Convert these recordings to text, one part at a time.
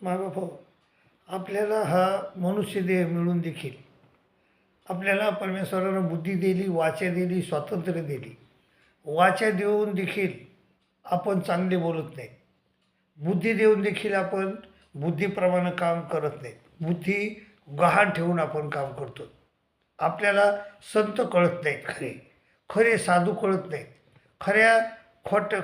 मायबाप हो, आपल्याला हा मनुष्य देह मिळून देखील आपल्याला परमेश्वरानं बुद्धी दिली, वाचा दिली, स्वातंत्र्य दिली. वाचा देऊन देखील आपण चांगले बोलत नाही. बुद्धी देऊन देखील आपण बुद्धीप्रमाणे काम करत नाही. बुद्धी गहाण ठेवून आपण काम करतो. आपल्याला संत कळत नाहीत, खरे खरे साधू कळत नाहीत.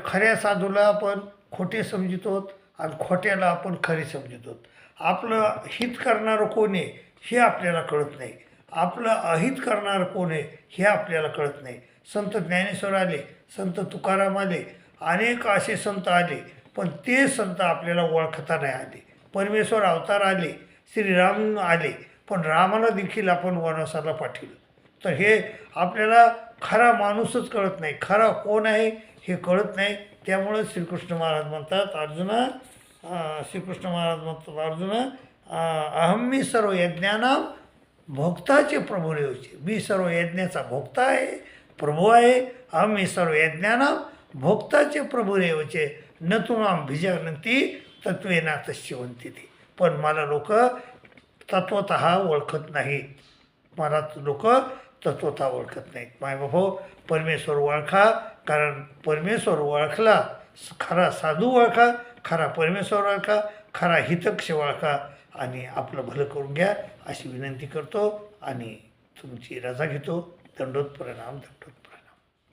खऱ्या साधूला आपण खोटे समजतो आणि खोट्याला आपण खरे समजतो. आपलं हित करणारं कोण आहे हे आपल्याला कळत नाही. आपलं अहित करणारं कोण आहे हे आपल्याला कळत नाही. संत ज्ञानेश्वर आले, संत तुकाराम आले, अनेक असे संत आले, पण ते संत आपल्याला ओळखता नाही आले. परमेश्वर अवतार आले, श्रीराम आले, पण रामाला देखील आपण वनवासाला पाठवलं. तर हे आपल्याला खरा माणूसच कळत नाही, खरा कोण आहे हे कळत नाही. त्यामुळं श्रीकृष्ण महाराज म्हणतात अर्जुना, अहम मी सर्व यज्ञानाम भोक्ताचे प्रभू रेवचे. मी सर्व यज्ञाचा भोक्ता आहे, प्रभू आहे. अहम मी सर्व यज्ञानाम भोक्ताचे प्रभू रेवचे. न तुमाम भिजानंती तत्वेना तस्यवंती ती. पण मला लोक तत्वतः ओळखत नाहीत. मला लोक तत्वतः ओळखत नाहीत. मायबापो, परमेश्वर ओळखा, कारण परमेश्वर ओळखला, खरा साधू ओळखा, खरा परमेश्वर ओळखा, खरा हितक्ष ओळखा आणि आपलं भलं करून घ्या अशी विनंती करतो आणि तुमची रजा घेतो. दंडोत प्रणाम. दंडोत.